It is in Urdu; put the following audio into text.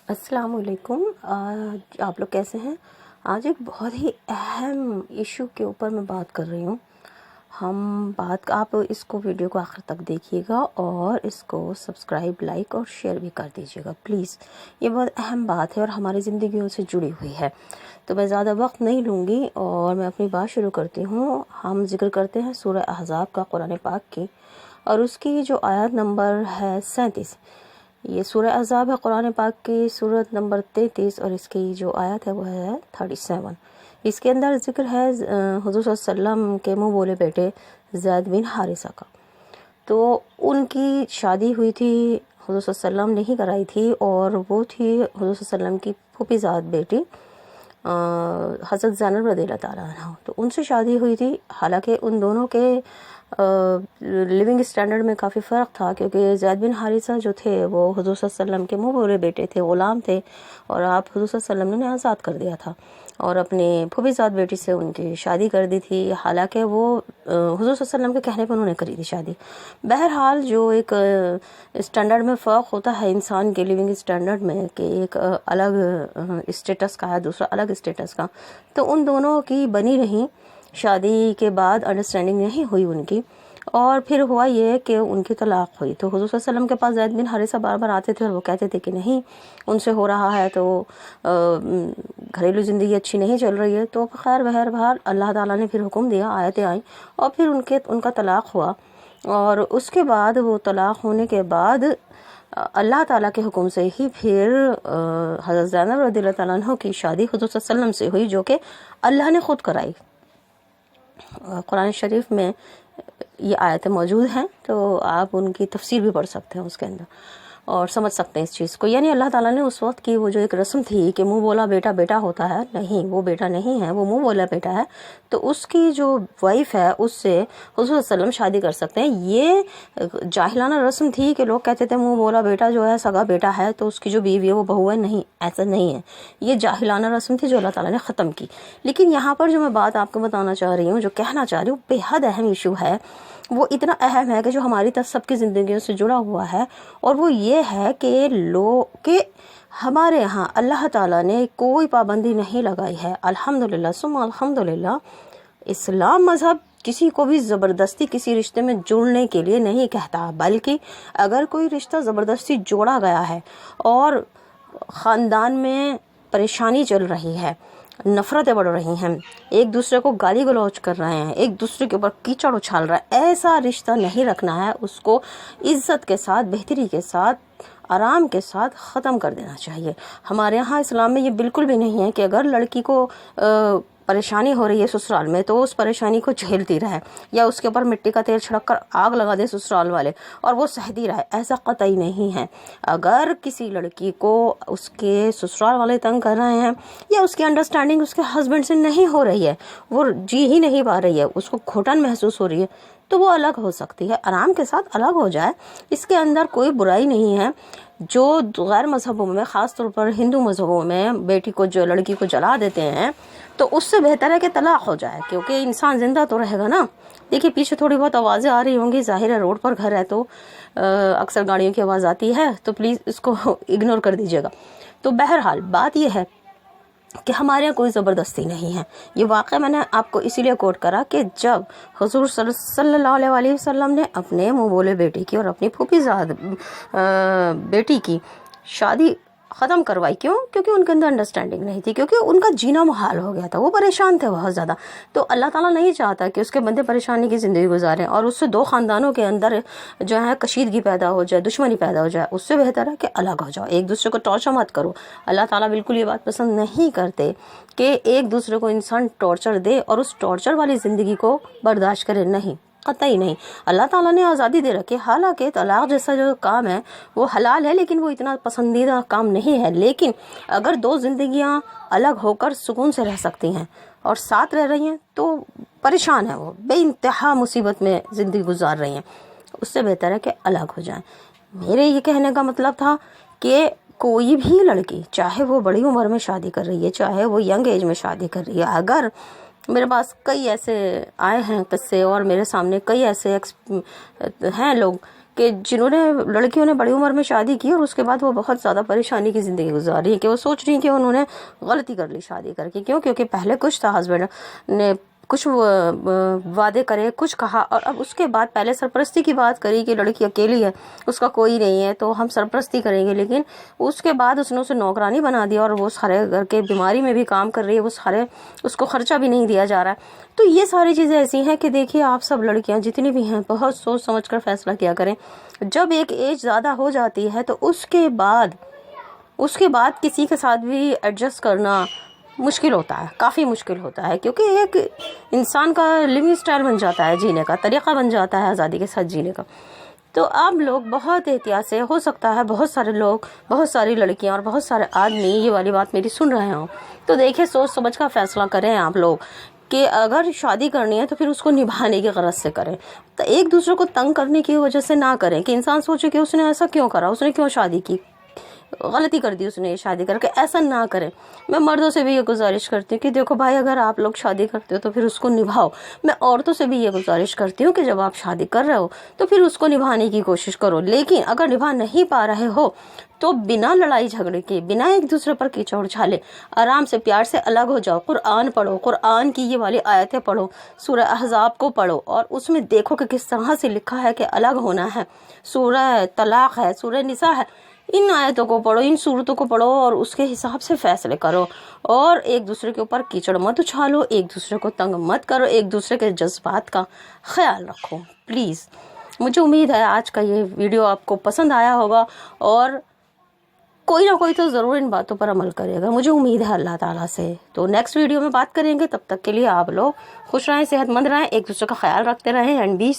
السلام علیکم۔ آج آپ لوگ کیسے ہیں؟ آج ایک بہت ہی اہم ایشو کے اوپر میں بات کر رہی ہوں۔ آپ اس کو ویڈیو کو آخر تک دیکھیے گا اور اس کو سبسکرائب، لائک اور شیئر بھی کر دیجیے گا پلیز۔ یہ بہت اہم بات ہے اور ہماری زندگیوں سے جڑی ہوئی ہے، تو میں زیادہ وقت نہیں لوں گی اور میں اپنی بات شروع کرتی ہوں۔ ہم ذکر کرتے ہیں سورہ احزاب کا، قرآن پاک کی، اور اس کی جو آیت نمبر ہے 37۔ یہ سورہ احزاب ہے، قرآن پاک کی سورت نمبر 33، اور اس کی جو آیت ہے وہ ہے 37۔ اس کے اندر ذکر ہے حضور صلی اللہ علیہ وسلم کے منہ بولے بیٹے زید بن حارثہ کا۔ تو ان کی شادی ہوئی تھی، حضور صلی اللہ علیہ وسلم نے ہی کرائی تھی، اور وہ تھی حضور صلی اللہ علیہ وسلم کی پھوپھی زاد بیٹی حضرت زینب رضی اللہ تعالیٰ عنہ۔ تو ان سے شادی ہوئی تھی، حالانکہ ان دونوں کے لیونگ اسٹینڈرڈ میں کافی فرق تھا، کیونکہ زید بن حارثہ جو تھے وہ حضور صلی اللہ علیہ وسلم کے منہ بولے بیٹے تھے، غلام تھے، اور آپ حضور صلی اللہ علیہ وسلم نے آزاد کر دیا تھا اور اپنی پھوپھی زاد بیٹی سے ان کی شادی کر دی تھی، حالانکہ وہ حضور صلی اللہ علیہ وسلم کے کہنے پر انہوں نے کری تھی شادی۔ بہرحال جو ایک اسٹینڈرڈ میں فرق ہوتا ہے انسان کے لیونگ اسٹینڈرڈ میں، کہ ایک الگ اسٹیٹس کا ہے، دوسرا الگ اسٹیٹس کا، تو ان دونوں کی بنی نہیں، شادی کے بعد انڈرسٹینڈنگ نہیں ہوئی ان کی، اور پھر ہوا یہ کہ ان کی طلاق ہوئی۔ تو حضور صلی اللہ علیہ وسلم کے پاس زید بن حارثہ بار بار آتے تھے اور وہ کہتے تھے کہ نہیں ان سے ہو رہا ہے، تو گھریلو زندگی اچھی نہیں چل رہی ہے۔ تو خیر بہرحال اللہ تعالیٰ نے پھر حکم دیا، آیتیں آئیں، اور پھر ان کا طلاق ہوا، اور اس کے بعد وہ طلاق ہونے کے بعد اللہ تعالیٰ کے حکم سے ہی پھر حضرت زینب رضی اللہ تعالیٰ عنہ کی شادی حضور صلی اللہ علیہ وسلم سے ہوئی، جو کہ اللہ نے خود کرائی۔ قرآن شریف میں یہ آیتیں موجود ہیں، تو آپ ان کی تفسیر بھی پڑھ سکتے ہیں اس کے اندر اور سمجھ سکتے ہیں اس چیز کو۔ یعنی اللہ تعالیٰ نے اس وقت کی وہ جو ایک رسم تھی کہ منہ بولا بیٹا بیٹا ہوتا ہے، نہیں، وہ بیٹا نہیں ہے، وہ منہ بولا بیٹا ہے، تو اس کی جو وائف ہے اس سے حضور صلی اللہ علیہ وسلم شادی کر سکتے ہیں۔ یہ جاہلانہ رسم تھی کہ لوگ کہتے تھے منہ بولا بیٹا جو ہے سگا بیٹا ہے، تو اس کی جو بیوی ہے وہ بہو ہے، نہیں، ایسا نہیں ہے۔ یہ جاہلانہ رسم تھی جو اللہ تعالیٰ نے ختم کی۔ لیکن یہاں پر جو میں بات آپ کو بتانا چاہ رہی ہوں، جو کہنا چاہ رہی ہوں، بے حد اہم ایشو ہے، وہ اتنا اہم ہے کہ جو ہماری سب کی زندگیوں سے جڑا ہوا ہے، اور وہ یہ ہے کہ ہمارے ہاں اللہ تعالیٰ نے کوئی پابندی نہیں لگائی ہے، الحمدللہ ثم الحمدللہ۔ اسلام مذہب کسی کو بھی زبردستی کسی رشتے میں جڑنے کے لیے نہیں کہتا، بلکہ اگر کوئی رشتہ زبردستی جوڑا گیا ہے اور خاندان میں پریشانی چل رہی ہے، نفرتیں بڑھ رہی ہیں، ایک دوسرے کو گالی گلوچ کر رہے ہیں، ایک دوسرے کے اوپر کیچڑ اچھال رہا ہے، ایسا رشتہ نہیں رکھنا ہے، اس کو عزت کے ساتھ، بہتری کے ساتھ، آرام کے ساتھ ختم کر دینا چاہیے۔ ہمارے ہاں اسلام میں یہ بالکل بھی نہیں ہے کہ اگر لڑکی کو پریشانی ہو رہی ہے سسرال میں تو اس پریشانی کو جھیلتی رہے، یا اس کے اوپر مٹی کا تیل چھڑک کر آگ لگا دے سسرال والے اور وہ سہتی رہے، ایسا قطعی نہیں ہے۔ اگر کسی لڑکی کو اس کے سسرال والے تنگ کر رہے ہیں، یا اس کی انڈرسٹینڈنگ اس کے ہسبینڈ سے نہیں ہو رہی ہے، وہ جی ہی نہیں پا رہی ہے، اس کو گھٹن محسوس ہو رہی ہے، تو وہ الگ ہو سکتی ہے، آرام کے ساتھ الگ ہو جائے، اس کے اندر کوئی برائی نہیں ہے۔ جو غیر مذہبوں میں، خاص طور پر ہندو مذہبوں میں، بیٹی کو جو لڑکی کو جلا دیتے ہیں، تو اس سے بہتر ہے کہ طلاق ہو جائے، کیونکہ انسان زندہ تو رہے گا نا۔ دیکھیے پیچھے تھوڑی بہت آوازیں آ رہی ہوں گی، ظاہر ہے روڈ پر گھر ہے تو اکثر گاڑیوں کی آواز آتی ہے، تو پلیز اس کو اگنور کر دیجیے گا۔ تو بہرحال بات یہ ہے کہ ہمارے یہاں کوئی زبردستی نہیں ہے۔ یہ واقعہ میں نے آپ کو اسی لیے کوٹ کرا کہ جب حضور صلی اللہ علیہ وسلم نے اپنے منہ بولے بیٹی کی اور اپنی پھوپھی زاد بیٹی کی شادی ختم کروائی، کیوں؟ کیونکہ ان کے اندر انڈرسٹینڈنگ نہیں تھی، کیونکہ ان کا جینا محال ہو گیا تھا، وہ پریشان تھے بہت زیادہ۔ تو اللہ تعالیٰ نہیں چاہتا کہ اس کے بندے پریشانی کی زندگی گزاریں، اور اس سے دو خاندانوں کے اندر جو ہے کشیدگی پیدا ہو جائے، دشمنی پیدا ہو جائے، اس سے بہتر ہے کہ الگ ہو جاؤ، ایک دوسرے کو ٹارچر مت کرو۔ اللہ تعالیٰ بالکل یہ بات پسند نہیں کرتے کہ ایک دوسرے کو انسان ٹارچر دے اور اس ٹارچر والی زندگی کو برداشت کرے، نہیں، قطعی نہیں۔ اللہ تعالیٰ نے آزادی دے رکھی، حالانکہ طلاق جیسا جو کام ہے وہ حلال ہے، لیکن وہ اتنا پسندیدہ کام نہیں ہے۔ لیکن اگر دو زندگیاں الگ ہو کر سکون سے رہ سکتی ہیں اور ساتھ رہ رہی ہیں، تو پریشان ہیں، وہ بے انتہا مصیبت میں زندگی گزار رہی ہیں، اس سے بہتر ہے کہ الگ ہو جائیں۔ میرے یہ کہنے کا مطلب تھا کہ کوئی بھی لڑکی، چاہے وہ بڑی عمر میں شادی کر رہی ہے، چاہے وہ ینگ ایج میں شادی کر رہی ہے، اگر میرے پاس کئی ایسے آئے ہیں قصے، اور میرے سامنے کئی ایسے ہیں لوگ کہ جنہوں نے لڑکیوں نے بڑی عمر میں شادی کی اور اس کے بعد وہ بہت زیادہ پریشانی کی زندگی گزار رہی ہیں کہ وہ سوچ رہی ہیں کہ انہوں نے غلطی کر لی شادی کر کے. کیونکہ پہلے کچھ تھا، ہسبینڈ نے کچھ وعدے کرے، کچھ کہا، اور اب اس کے بعد پہلے سرپرستی کی بات کری کہ لڑکی اکیلی ہے، اس کا کوئی نہیں ہے تو ہم سرپرستی کریں گے، لیکن اس کے بعد اس نے اسے نوکرانی بنا دیا اور وہ سارے گھر کے بیماری میں بھی کام کر رہی ہے، وہ سارے اس کو خرچہ بھی نہیں دیا جا رہا ہے. تو یہ ساری چیزیں ایسی ہیں کہ دیکھیے آپ سب لڑکیاں جتنی بھی ہیں بہت سوچ سمجھ کر فیصلہ کیا کریں. جب ایک ایج زیادہ ہو جاتی ہے تو اس کے بعد کسی کے ساتھ بھی ایڈجسٹ کرنا مشکل ہوتا ہے، کافی مشکل ہوتا ہے، کیونکہ ایک انسان کا لیونگ سٹائل بن جاتا ہے، جینے کا طریقہ بن جاتا ہے آزادی کے ساتھ جینے کا. تو آپ لوگ بہت احتیاط سے، ہو سکتا ہے بہت سارے لوگ، بہت ساری لڑکیاں اور بہت سارے آدمی یہ والی بات میری سن رہے ہوں، تو دیکھیں سوچ سمجھ کا فیصلہ کریں آپ لوگ کہ اگر شادی کرنی ہے تو پھر اس کو نبھانے کی غرض سے کریں. تو ایک دوسرے کو تنگ کرنے کی وجہ سے نہ کریں کہ انسان سوچے کہ اس نے ایسا کیوں کرا، اس نے کیوں شادی کی، غلطی کر دی اس نے شادی کر کے. ایسا نہ کریں. میں مردوں سے بھی یہ گزارش کرتی ہوں کہ دیکھو بھائی، اگر آپ لوگ شادی کرتے ہو تو پھر اس کو نبھاؤ. میں عورتوں سے بھی یہ گزارش کرتی ہوں کہ جب آپ شادی کر رہے ہو تو پھر اس کو نبھانے کی کوشش کرو، لیکن اگر نبھا نہیں پا رہے ہو تو بنا لڑائی جھگڑے کے، بنا ایک دوسرے پر کیچڑ اچھالے، آرام سے پیار سے الگ ہو جاؤ. قرآن پڑھو، قرآن کی یہ والی آیتیں پڑھو، سورہ احزاب کو پڑھو اور اس میں دیکھو کہ کس طرح سے لکھا ہے کہ الگ ہونا ہے. سورہ طلاق ہے، سورہ نساء ہے، ان آیتوں کو پڑھو، ان صورتوں کو پڑھو اور اس کے حساب سے فیصلے کرو. اور ایک دوسرے کے اوپر کیچڑ مت اچھالو، ایک دوسرے کو تنگ مت کرو، ایک دوسرے کے جذبات کا خیال رکھو پلیز. مجھے امید ہے آج کا یہ ویڈیو آپ کو پسند آیا ہوگا اور کوئی نہ کوئی تو ضرور ان باتوں پر عمل کرے گا، مجھے امید ہے اللہ تعالیٰ سے. تو نیکسٹ ویڈیو میں بات کریں گے، تب تک کے لیے آپ لوگ خوش رہیں، صحت مند رہیں، ایک دوسرے کا خیال رکھتے رہیں، اینڈ بی